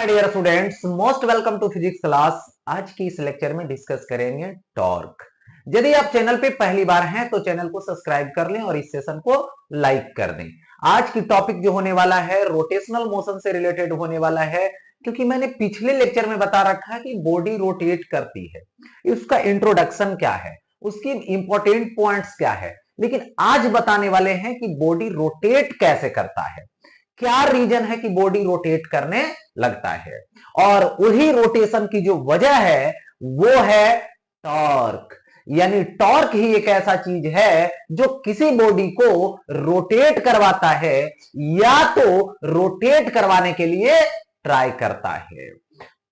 My dear students, most welcome to physics class. आज की इस लेक्चर में डिस्कस करेंगे टॉर्क। यदि आप चैनल पे पहली बार हैं तो चैनल को सब्सक्राइब कर लें और इस सेशन को लाइक कर दें। आज की टॉपिक जो होने वाला है रोटेशनल मोशन से रिलेटेड होने वाला है, क्योंकि मैंने पिछले लेक्चर में बता रखा है कि बॉडी रोटेट करती है, उसका इंट्रोडक्शन क्या है, उसकी इंपॉर्टेंट पॉइंट्स क्या है। लेकिन आज बताने वाले हैं कि बॉडी रोटेट कैसे करता है, क्या रीजन है कि बॉडी रोटेट करने लगता है, और वही रोटेशन की जो वजह है वो है टॉर्क। यानी टॉर्क ही एक ऐसा चीज है जो किसी बॉडी को रोटेट करवाता है या तो रोटेट करवाने के लिए ट्राई करता है।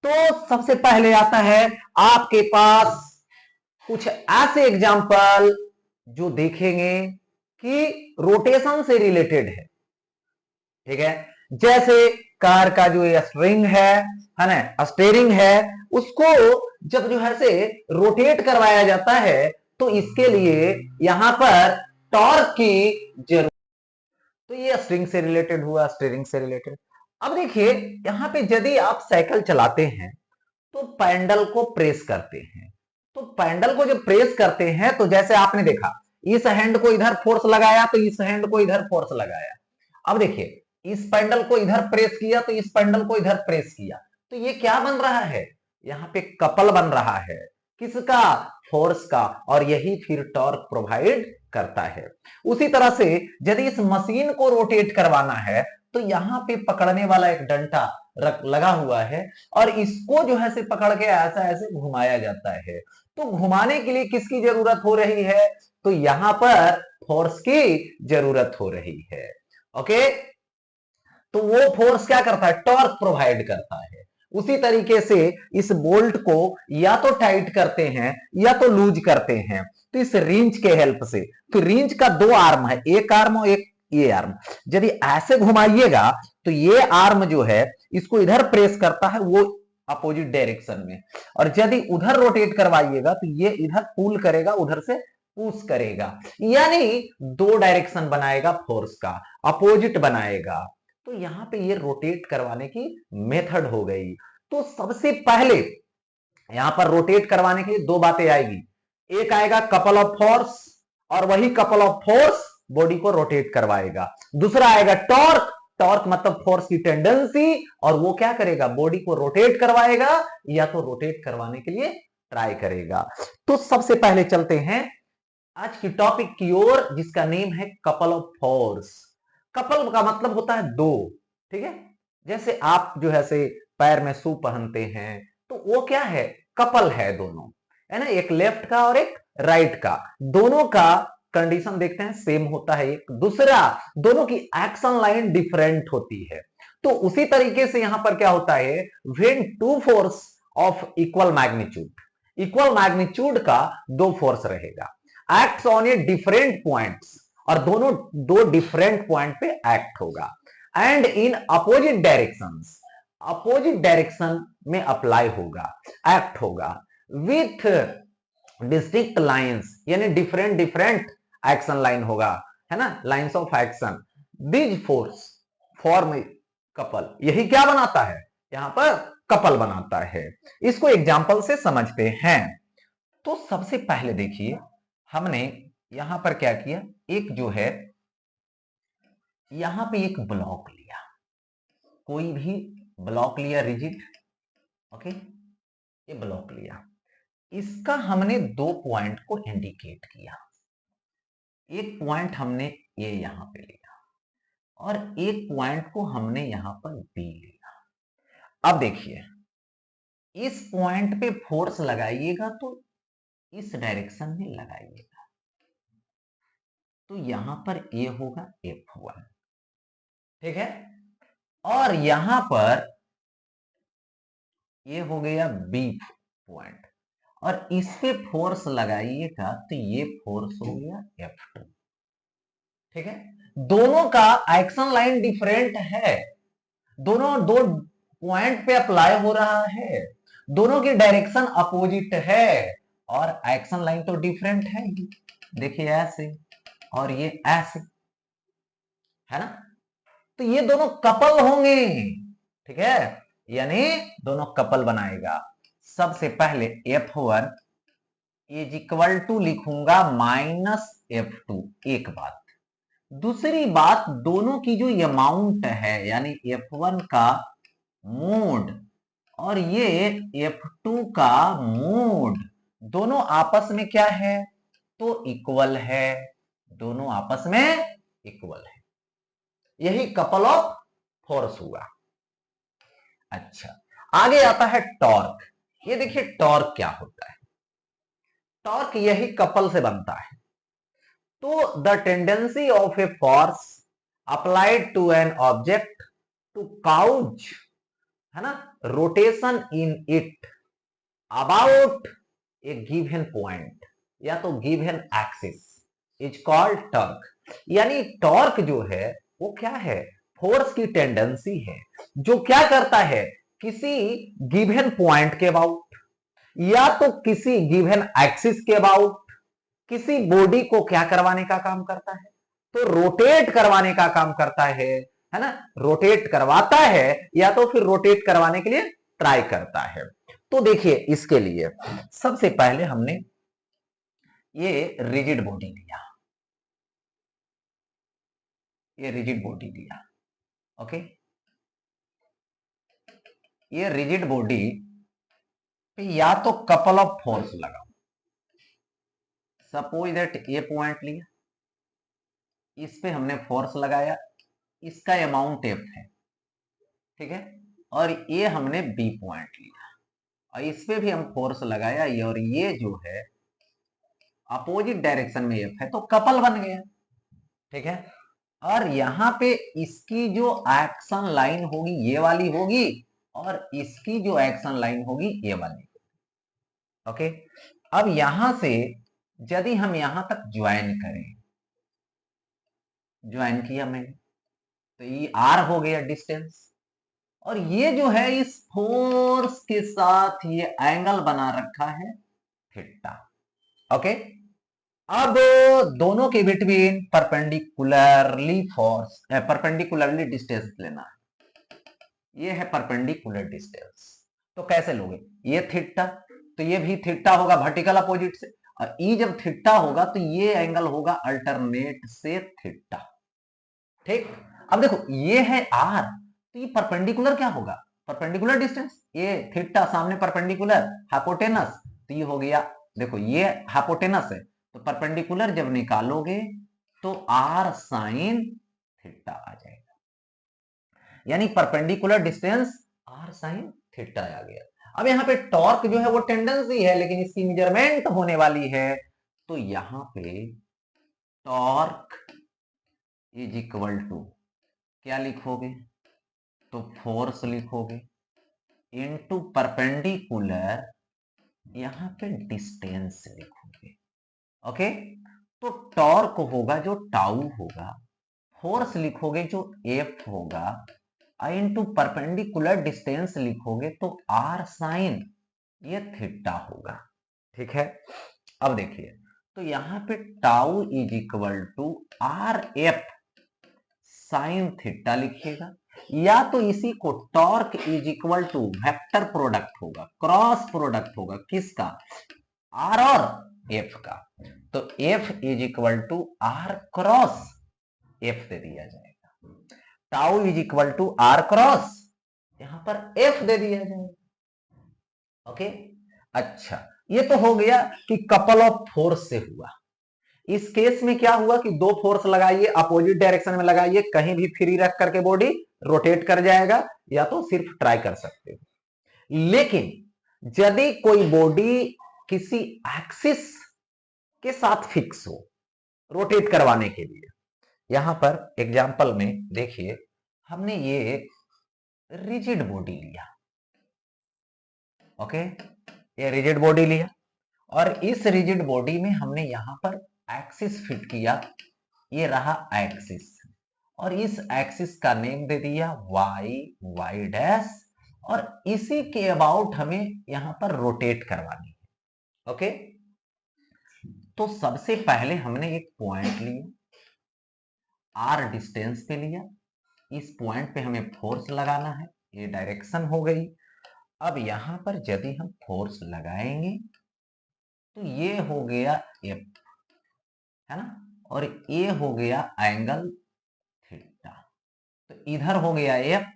तो सबसे पहले आता है आपके पास कुछ ऐसे एग्जाम्पल जो देखेंगे कि रोटेशन से रिलेटेड है। ठीक है, जैसे कार का जो ये स्ट्रिंग है ना, स्टीयरिंग है, उसको जब जो है से रोटेट करवाया जाता है तो इसके लिए यहां पर टॉर्क की जरूरत। तो ये स्ट्रिंग से रिलेटेड हुआ, स्टीयरिंग से रिलेटेड। अब देखिए यहां पे यदि आप साइकिल चलाते हैं तो पैडल को प्रेस करते हैं, तो पैडल को जब प्रेस करते हैं तो जैसे आपने देखा इस हैंड को इधर फोर्स लगाया तो इस हैंड को इधर फोर्स लगाया। अब देखिए इस पैडल को इधर प्रेस किया तो इस पैडल को इधर प्रेस किया, तो ये क्या बन रहा है, यहाँ पे कपल बन रहा है। किसका? फोर्स का। और यही फिर टॉर्क प्रोवाइड करता है। उसी तरह से यदि इस मशीन को रोटेट करवाना है तो यहाँ पे पकड़ने वाला एक डंडा लगा हुआ है और इसको जो है से पकड़ के ऐसा ऐसे घुमाया जाता है। तो घुमाने के लिए किसकी जरूरत हो रही है? तो यहां पर फोर्स की जरूरत हो रही है। ओके, तो वो फोर्स क्या करता है? टॉर्क प्रोवाइड करता है। उसी तरीके से इस बोल्ट को या तो टाइट करते हैं या तो लूज करते हैं, तो इस रिंच के हेल्प से। तो रिंच का दो आर्म है, एक आर्म और एक ये आर्म। यदि ऐसे घुमाइएगा तो ये आर्म जो है इसको इधर प्रेस करता है, वो अपोजिट डायरेक्शन में, और यदि उधर रोटेट करवाइएगा तो ये इधर पुल करेगा, उधर से पुश करेगा। यानी दो डायरेक्शन बनाएगा फोर्स का, अपोजिट बनाएगा। तो यहां पे ये रोटेट करवाने की मेथड हो गई। तो सबसे पहले यहां पर रोटेट करवाने के लिए दो बातें आएगी। एक आएगा कपल ऑफ फोर्स, और वही कपल ऑफ फोर्स बॉडी को रोटेट करवाएगा। दूसरा आएगा टॉर्क। टॉर्क मतलब फोर्स की टेंडेंसी, और वो क्या करेगा? बॉडी को रोटेट करवाएगा या तो रोटेट करवाने के लिए ट्राई करेगा। तो सबसे पहले चलते हैं आज की टॉपिक की ओर, जिसका नेम है कपल ऑफ फोर्स। कपल का मतलब होता है दो। ठीक है, जैसे आप जो है से पैर में शू पहनते हैं तो वो क्या है? कपल है दोनों, है ना, एक लेफ्ट का और एक राइट का। दोनों का कंडीशन देखते हैं सेम होता है। एक दूसरा, दोनों की एक्शन लाइन डिफरेंट होती है। तो उसी तरीके से यहां पर क्या होता है? When two force of equal magnitude का दो फोर्स रहेगा, acts on a different points, और दोनों दो डिफरेंट पॉइंट पे एक्ट होगा, एंड इन अपोजिट डायरेक्शन में अप्लाई होगा, एक्ट होगा, विथ डिस्टिंक्ट लाइंस, यानी डिफरेंट डिफरेंट एक्शन लाइन होगा, है ना, lines of action. This force form couple, यही क्या बनाता है? यहां पर कपल बनाता है। इसको एग्जांपल से समझते हैं। तो सबसे पहले देखिए हमने यहां पर क्या किया, एक जो है यहां पे एक ब्लॉक लिया, कोई भी ब्लॉक लिया रिजिड। ओके, ये ब्लॉक लिया, इसका हमने दो पॉइंट को इंडिकेट किया। एक पॉइंट हमने ये यहां पे लिया और एक पॉइंट को हमने यहां पर बी लिया। अब देखिए इस पॉइंट पे फोर्स लगाइएगा तो इस डायरेक्शन में लगाइएगा, तो यहां पर ए होगा F1। ठीक है, और यहां पर ये हो गया बी पॉइंट, और इस पे फोर्स लगाइएगा तो ये फोर्स हो गया F2। ठीक है, दोनों का एक्शन लाइन डिफरेंट है, दोनों दो पॉइंट पे अप्लाई हो रहा है, दोनों की डायरेक्शन अपोजिट है, और एक्शन लाइन तो डिफरेंट है। देखिए ऐसे और ये ऐसे, है ना, तो ये दोनों कपल होंगे। ठीक है, यानी दोनों कपल बनाएगा। सबसे पहले F1 इज इक्वल टू लिखूंगा -F2, एक बात। दूसरी बात, दोनों की जो अमाउंट है यानी F1 का मोड और ये F2 का मोड, दोनों आपस में क्या है, तो इक्वल है। दोनों आपस में इक्वल है, यही कपल ऑफ फोर्स हुआ। अच्छा, आगे आता है टॉर्क। ये देखिए टॉर्क क्या होता है। टॉर्क यही कपल से बनता है। तो the tendency of a force applied to an object to cause, है ना, rotation in it about a given point या तो given axis is called torque. यानी टॉर्क जो है वो क्या है, फोर्स की टेंडेंसी है जो क्या करता है, किसी गिवन पॉइंट के अबाउट या तो किसी गिवन एक्सिस के अबाउट किसी बॉडी को क्या करवाने का काम करता है, तो रोटेट करवाने का काम करता है ना, रोटेट करवाता है या तो फिर रोटेट करवाने के लिए ट्राई करता है। तो देखिए इसके लिए सबसे पहले हमने ये रिजिड बॉडी लिया, ये रिजिड बॉडी लिया, ओके। ये रिजिड बॉडी पे या तो कपल ऑफ फोर्स लगाओ, सपोज दैट ये पॉइंट लिया, इस पे हमने फोर्स लगाया, इसका अमाउंट F है, ठीक है, और ये हमने B पॉइंट लिया और इस पे भी हम फोर्स लगाया, ये और ये जो है अपोजिट डायरेक्शन में F है, तो कपल बन गया, ठीक है। और यहां पे इसकी जो एक्शन लाइन होगी ये वाली होगी और इसकी जो एक्शन लाइन होगी ये वाली, ओके। अब यहां से यदि हम यहां तक ज्वाइन करें, ज्वाइन किया मैंने, तो ये R हो गया डिस्टेंस, और ये जो है इस फोर्स के साथ ये एंगल बना रखा है थीटा, ओके। अब दोनों के between perpendicularly force, perpendicularly distance लेना है। ये है परपेंडिकुलर डिस्टेंस, तो कैसे लोगे, ये थीटा, तो ये भी थीटा होगा वर्टिकल अपोजिट से, और ई जब थीटा होगा तो ये एंगल होगा अल्टरनेट से थीटा, ठीक। अब देखो ये है आर, तो ये परपेंडिकुलर क्या होगा, परपेंडिकुलर डिस्टेंस, ये थीटा सामने परपेंडिकुलर हाइपोटेनस, तो ये हो गया, देखो ये हाइपोटेनस है, तो परपेंडिकुलर जब निकालोगे तो आर साइन थीटा आ जाएगा, यानी perpendicular distance R sine theta आ गया। अब यहाँ पे टॉर्क जो है वो टेंडेंसी है, लेकिन इसकी मेजरमेंट होने वाली है, तो यहां पे टॉर्क इज इक्वल टू क्या लिखोगे, तो फोर्स लिखोगे इनटू परपेंडिकुलर, यहां पे डिस्टेंस लिखोगे, ओके। तो टॉर्क होगा जो टाउ होगा, फोर्स लिखोगे जो एफ होगा, इनटू परपेंडिकुलर डिस्टेंस लिखोगे तो आर साइन ये थीटा होगा, ठीक है। अब देखिए, तो यहां पे tau is equal to R F sine theta लिखिएगा, या तो इसी को torque is equal to vector product होगा, क्रॉस प्रोडक्ट होगा किसका, आर और एफ का, तो F is equal to R cross F दे दिया जाएगा, tau is equal to R cross, यहां पर एफ दे दिया जाएगा, ओके। अच्छा, ये तो हो गया कि कपल ऑफ फोर्स से हुआ। इस केस में क्या हुआ कि दो फोर्स लगाइए, अपोजिट डायरेक्शन में लगाइए, कहीं भी फ्री रख करके बॉडी रोटेट कर जाएगा, या तो सिर्फ ट्राई कर सकते हो। लेकिन यदि कोई बॉडी किसी एक्सिस के साथ फिक्स हो रोटेट करवाने के लिए, यहां पर एग्जांपल में देखिए हमने ये एक रिजिड बॉडी लिया, ओके, ये रिजिड बॉडी लिया, और इस रिजिड बॉडी में हमने यहां पर एक्सिस फिट किया, ये रहा एक्सिस, और इस एक्सिस का नेम दे दिया वाई, वाई डैश, और इसी के अबाउट हमें यहां पर रोटेट करवानी है, ओके। तो सबसे पहले हमने एक पॉइंट लिया, आर डिस्टेंस पे लिया, इस पॉइंट पे हमें फोर्स लगाना है ये डायरेक्शन हो गई। अब यहां पर यदि हम फोर्स लगाएंगे तो ये हो गया एफ, है ना, और ये हो गया एंगल थीटा। तो इधर हो गया एफ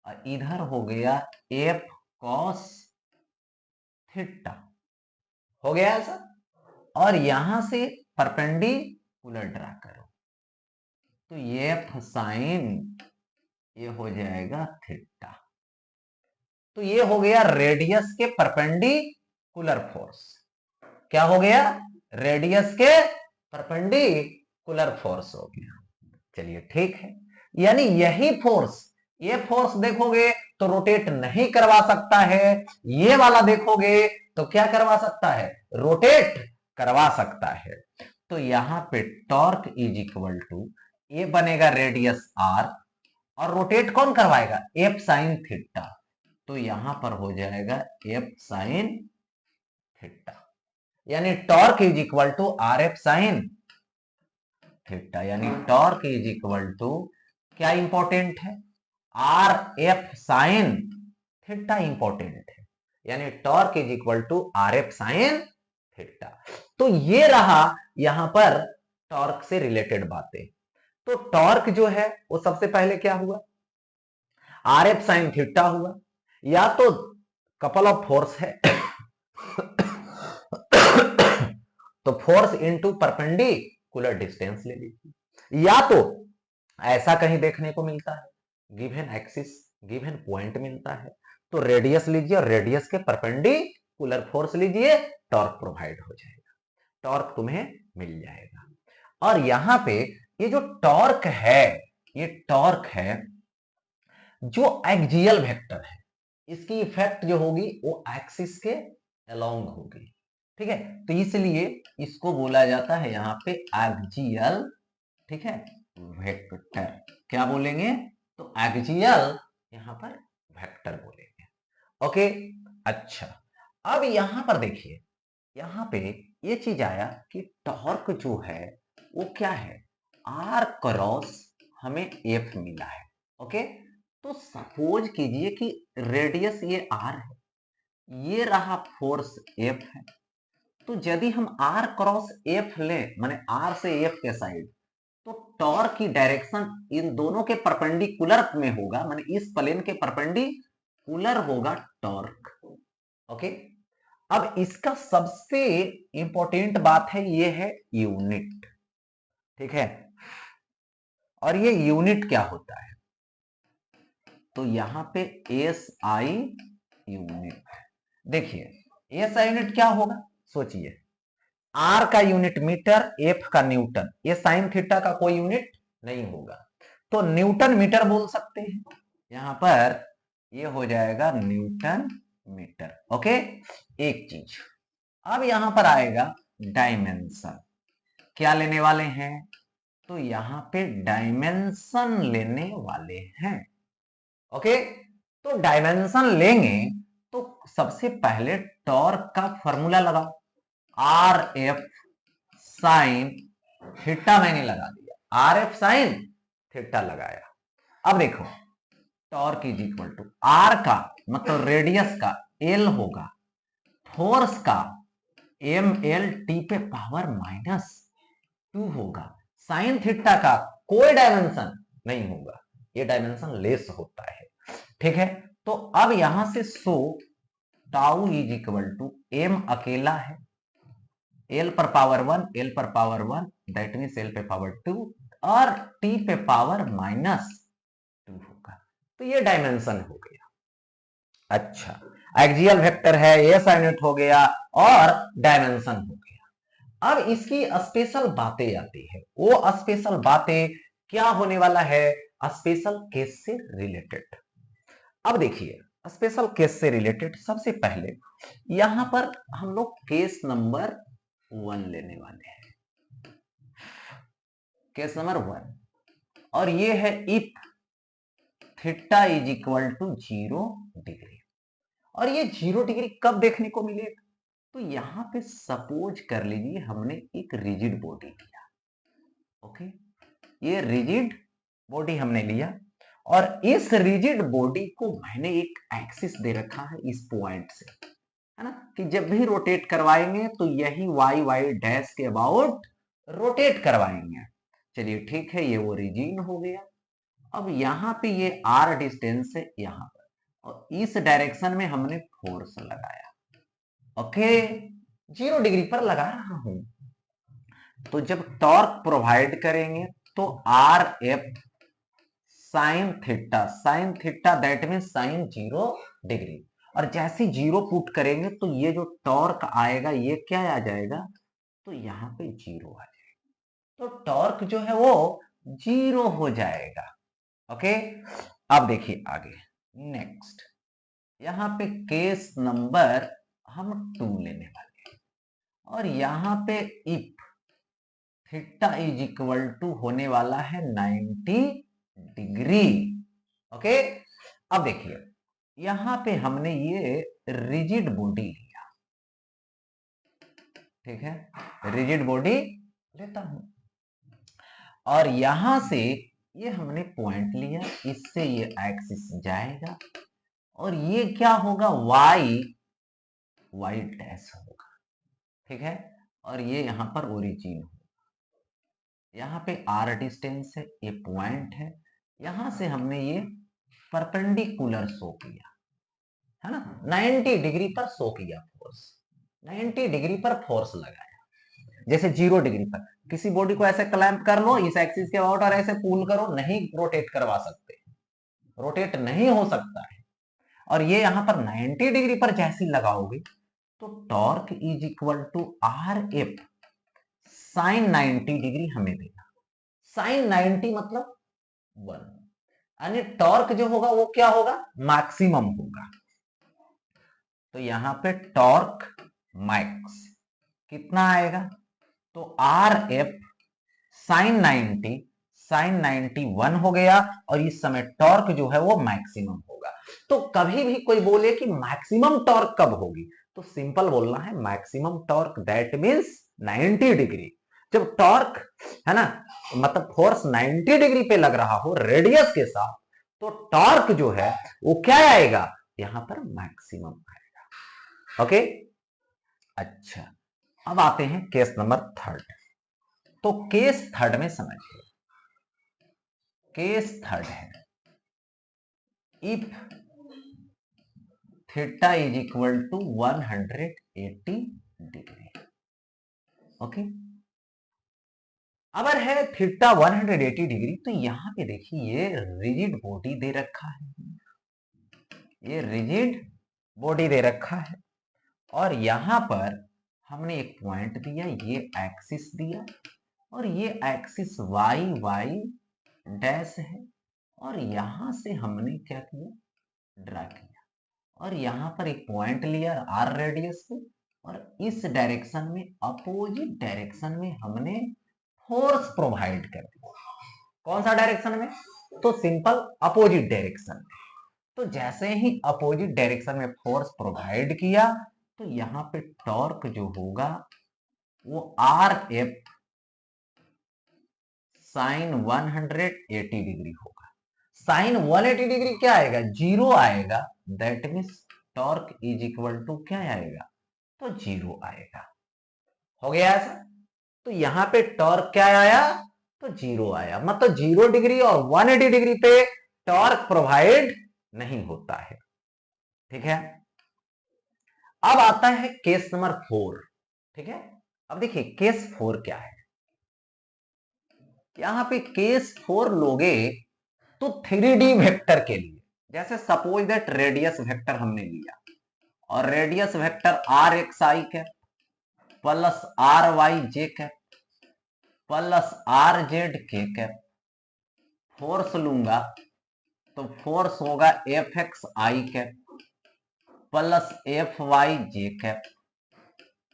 और इधर हो गया एफ कॉस थीटा। हो गया ऐसा। और यहां से परपेंडिकुलर ड्रा करो तो ये एफ साइन ये हो जाएगा थीटा। तो ये हो गया रेडियस के परपेंडिकुलर फोर्स। क्या हो गया? रेडियस के परपेंडिकुलर फोर्स हो गया। चलिए ठीक है, यानी यही फोर्स, ये फोर्स देखोगे तो रोटेट नहीं करवा सकता है, ये वाला देखोगे तो क्या करवा सकता है? रोटेट करवा सकता है। तो यहां पे टॉर्क इज इक्वल टू ये बनेगा रेडियस आर और रोटेट कौन करवाएगा? F sine theta. तो यहां पर हो जाएगा एफ साइन थीटा, यानी torque is equal to R F sine theta. यानी टॉर्क इज इक्वल टू क्या इंपॉर्टेंट है? R F sine theta important है, यानी torque is equal to R F sine theta. तो ये रहा यहां पर टॉर्क से रिलेटेड बातें। तो टॉर्क जो है वो सबसे पहले क्या हुआ? आर एफ साइन थीटा हुआ, या तो कपल ऑफ फोर्स है तो फोर्स इनटू परपेंडिकुलर डिस्टेंस ले लीजिए, या तो ऐसा कहीं देखने को मिलता है, गिवन एक्सिस गिवन पॉइंट मिलता है तो रेडियस लीजिए और रेडियस के परपेंडिकुलर फोर्स लीजिए, टॉर्क प्रोवाइड हो जाएगा, टॉर्क तुम्हें मिल जाएगा। और यहां पे ये जो टॉर्क है, ये टॉर्क है जो एक्सियल वेक्टर है, इसकी इफेक्ट जो होगी वो एक्सिस के अलोंग होगी। ठीक है, तो इसलिए इसको बोला जाता है यहां पे एक्सियल, ठीक है, वेक्टर। क्या बोलेंगे? तो एक्सियल यहां पर वेक्टर बोलेंगे। ओके, अच्छा। अब यहां पर देखिए, यहां पे ये चीज आया कि टॉर्क जो है वो क्या है? आर क्रॉस हमें एफ मिला है। ओके, तो सपोज कीजिए कि रेडियस ये आर है, ये रहा फोर्स एफ है। तो यदि हम आर क्रॉस एफ लें, माने आर से एफ के साइड, तो टॉर्क की डायरेक्शन इन दोनों के परपेंडिकुलर में होगा, माने इस प्लेन के परपेंडिकुलर होगा टॉर्क। ओके, अब इसका सबसे इंपॉर्टेंट बात है, ये है यूनिट। ठीक है, और ये यूनिट क्या होता है? तो यहां पे एस आई यूनिट। देखिए एस आई यूनिट क्या होगा, सोचिए। आर का यूनिट मीटर, एफ का न्यूटन, ये साइन थीटा का कोई यूनिट नहीं होगा, तो न्यूटन मीटर बोल सकते हैं। यहां पर ये हो जाएगा न्यूटन मीटर। ओके, एक चीज। अब यहां पर आएगा डायमेंशन। क्या लेने वाले हैं? तो यहां पे डायमेंशन लेने वाले हैं। ओके, तो डायमेंशन लेंगे तो सबसे पहले टॉर्क का फॉर्मूला लगाओ, आर एफ साइन थीटा मैंने लगा दिया, आर एफ साइन थीटा लगाया। अब देखो torque is equal to R का मतलब रेडियस का एल होगा, फोर्स का एम एल टी पे पावर -2 होगा, साइन थीटा का कोई डायमेंशन नहीं होगा, ये डायमेंशन लेस होता है। ठीक है, तो अब यहां से so tau is equal to M अकेला है, एल पर पावर 1, एल पर पावर 1 दैट मीन्स एल पे पावर 2 और टी पे पावर -2 होगा। तो ये डायमेंशन हो गया। अच्छा, एक्सियल वेक्टर है, ये यूनिट हो गया और डायमेंशन हो गया। अब इसकी स्पेशल बातें आती है, वो स्पेशल बातें क्या होने वाला है? स्पेशल केस से रिलेटेड। अब देखिए स्पेशल केस से रिलेटेड सबसे पहले यहां पर हम लोग केस नंबर 1 लेने वाले हैं, केस नंबर 1, और ये है if theta is equal to 0 degree. और ये 0 डिग्री कब देखने को मिलेगा? तो यहां पे सपोज कर लीजिए हमने एक रिजिड बॉडी लिया। ओके, ये रिजिड बॉडी हमने लिया और इस रिजिड बॉडी को मैंने एक एक्सिस दे रखा है इस पॉइंट से, है ना, कि जब भी रोटेट करवाएंगे तो यही वाई वाई डैश के अबाउट रोटेट करवाएंगे। चलिए ठीक है, ये वो रीजन हो गया। अब यहाँ पे ये आर डिस्टेंस है यहाँ पर, और इस डायरेक्शन में हमने फोर्स लगाया। ओके, 0 डिग्री पर लगा रहा हूं। तो जब टॉर्क प्रोवाइड करेंगे तो are F sine theta that mean sine 0 degree, और जैसे 0 पुट करेंगे तो ये जो टॉर्क आएगा ये क्या आ जाएगा, तो यहाँ पे 0 आ जाएगा, तो टॉर्क जो है वो 0 हो जाएगा। ओके, अब देखिए आगे नेक्स्ट, यहाँ पे केस नंबर हम 2 लेने वाले हैं, और यहाँ पे if theta is equal to होने वाला है 90 डिग्री। ओके, अब देखिए यहां पे हमने ये रिजिड बॉडी लिया, ठीक है, रिजिड बॉडी लेता हूं, और यहां से ये हमने पॉइंट लिया, इससे ये एक्सिस जाएगा, और ये क्या होगा, वाई वाई डैश होगा, ठीक है, और ये यहां पर ओरिजिन होगा, यहाँ पे आर डिस्टेंस है, ये पॉइंट है, यहां से हमने ये परपेंडिकुलर शो किया, है ना, 90 डिग्री पर शो किया फोर्स, 90 डिग्री पर फोर्स लगाया। जैसे 0 डिग्री पर किसी बॉडी को ऐसे क्लैंप कर लो इस एक्सिस के अबाउट और ऐसे पुल करो, नहीं रोटेट करवा सकते, रोटेट नहीं हो सकता है। और ये यहां पर 90 डिग्री पर जैसी लगाओगे तो torque is equal to R F sine 90 degree हमें देगा, साइन 90 मतलब 1, यानी टॉर्क जो होगा वो क्या होगा, मैक्सिमम होगा। तो यहां पे टॉर्क मैक्स कितना आएगा, तो आर एफ साइन 90 1 हो गया, और इस समय टॉर्क जो है वो मैक्सिमम होगा। तो कभी भी कोई बोले कि मैक्सिमम टॉर्क कब होगी, तो सिंपल बोलना है maximum torque that means 90 degree. जब टॉर्क, है ना, मतलब फोर्स 90 डिग्री पे लग रहा हो रेडियस के साथ, तो टॉर्क जो है वो क्या आएगा, यहां पर मैक्सिमम आएगा। ओके, अच्छा, अब आते हैं केस नंबर 3। तो केस 3 में समझिए, केस 3 है if theta is equal to 180 degree. Okay, अगर है थीटा 180 डिग्री, तो यहां पे देखिए ये रिजिड बॉडी दे रखा है, ये रिजिड बॉडी दे रखा है, और यहां पर हमने एक पॉइंट दिया, ये एक्सिस दिया, और ये एक्सिस वाई वाई डैश है, और यहां से हमने क्या किया, ड्रा किया, और यहां पर एक पॉइंट लिया आर रेडियस से, और इस डायरेक्शन में अपोजिट डायरेक्शन में हमने फोर्स प्रोवाइड कर दिया। कौन सा डायरेक्शन में, तो सिंपल अपोजिट डायरेक्शन में। तो जैसे ही अपोजिट डायरेक्शन में फोर्स प्रोवाइड किया, तो यहां पे टॉर्क जो होगा वो आर एफ साइन 180 डिग्री होगा। साइन 180 डिग्री क्या आएगा, 0 आएगा, that means torque is equal to क्या आएगा, तो 0 आएगा। हो गया ऐसा, तो यहां पे टॉर्क क्या आया, तो 0 आया, मतलब 0 डिग्री और 180 डिग्री पे टॉर्क प्रोवाइड नहीं होता है, ठीक है। अब आता है केस नंबर 4, ठीक है। अब देखिए केस 4 क्या है, यहां पे केस 4 लोगे तो 3D वेक्टर के लिए, जैसे सपोज दैट रेडियस वेक्टर हमने लिया, और radius vector R X I cap plus R Y J cap plus R Z K cap, force लूंगा तो फोर्स होगा F X I cap plus F Y J cap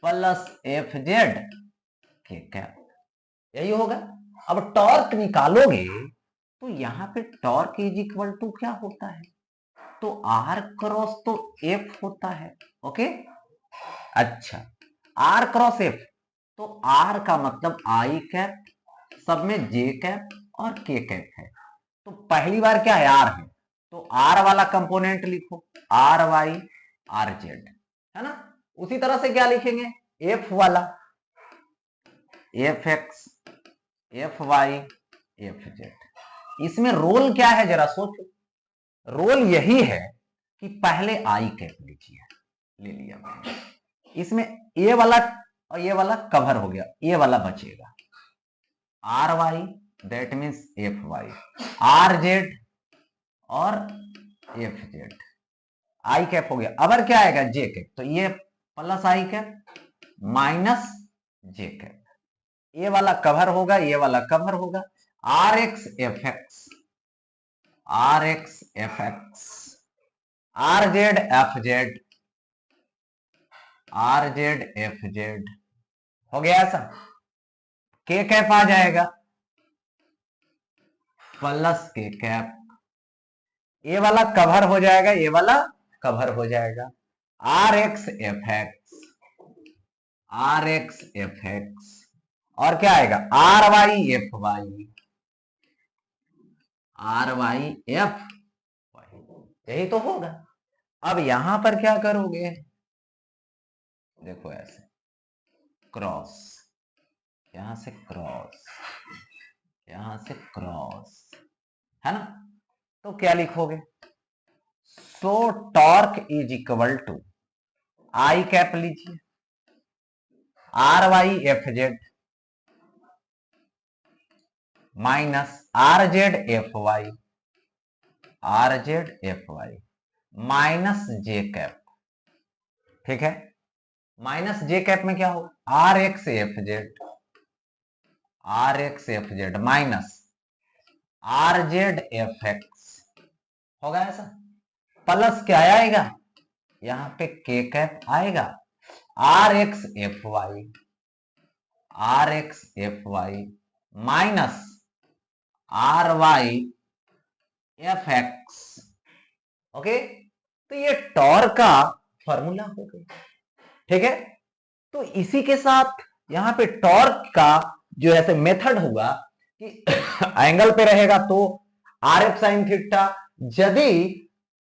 plus F Z K cap, यही होगा। अब torque निकालोगे तो यहां पे टॉर्क इज इक्वल टू क्या होता है, तो आर क्रॉस तो एफ होता है। ओके, अच्छा, आर क्रॉस एफ, तो आर का मतलब आई कैप, सब में जे कैप और के कैप है, तो तो पहली बार क्या है, आर है, तो आर वाला कंपोनेंट लिखो, आर वाई आर जेड, है ना। उसी तरह से क्या लिखेंगे, एफ वाला, F X F Y F Z. इसमें रोल क्या है जरा सोचो, रोल यही है कि पहले आई कैप लीजिए, ले लिया मैंने, इसमें ए वाला और ये वाला कवर हो गया, ये वाला बचेगा, R Y that means F Y, R Z और एफ जेड, आई कैप हो गया। अब क्या आएगा, जे कैप, तो ये plus I cap minus J cap, ये वाला कवर होगा, ये वाला कवर होगा, R X F X, R X F X, R Z F Z, R Z F Z, हो गया ऐसा। के कैप आ जाएगा प्लस के कैप, ये वाला कवर हो जाएगा, ये वाला कवर हो जाएगा, R X F X, R X F X, और क्या आएगा, R Y F Y, R Y F Y, यही तो होगा। अब यहां पर क्या करोगे, देखो ऐसे क्रॉस, यहां से क्रॉस, यहां से क्रॉस, है ना। तो क्या लिखोगे, so torque is equal to, I cap लीजिए, R Y F Z minus R Z F Y, R Z F Y minus J cap, ठीक है। माइनस जे कैप में क्या होगा, R X F Z, R X F Z minus R Z F X, होगा ऐसा। Plus क्या आएगा, यहां पे के कैप आएगा, R X F Y, R X F Y minus R Y F X, okay. तो ये टॉर्क का फॉर्मूला हो गया, ठीक है। तो इसी के साथ यहां पे टॉर्क का जो ऐसे मेथड होगा कि एंगल पे रहेगा तो आर एफ साइन थीटा, यदि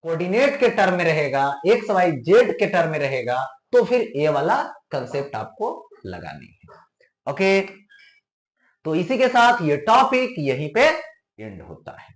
कोऑर्डिनेट के टर्म में रहेगा, एक्स वाई जेड के टर्म में रहेगा, तो फिर ये वाला कंसेप्ट आपको लगानी है, ओके। तो इसी के साथ ये टॉपिक यहीं पे एंड होता है।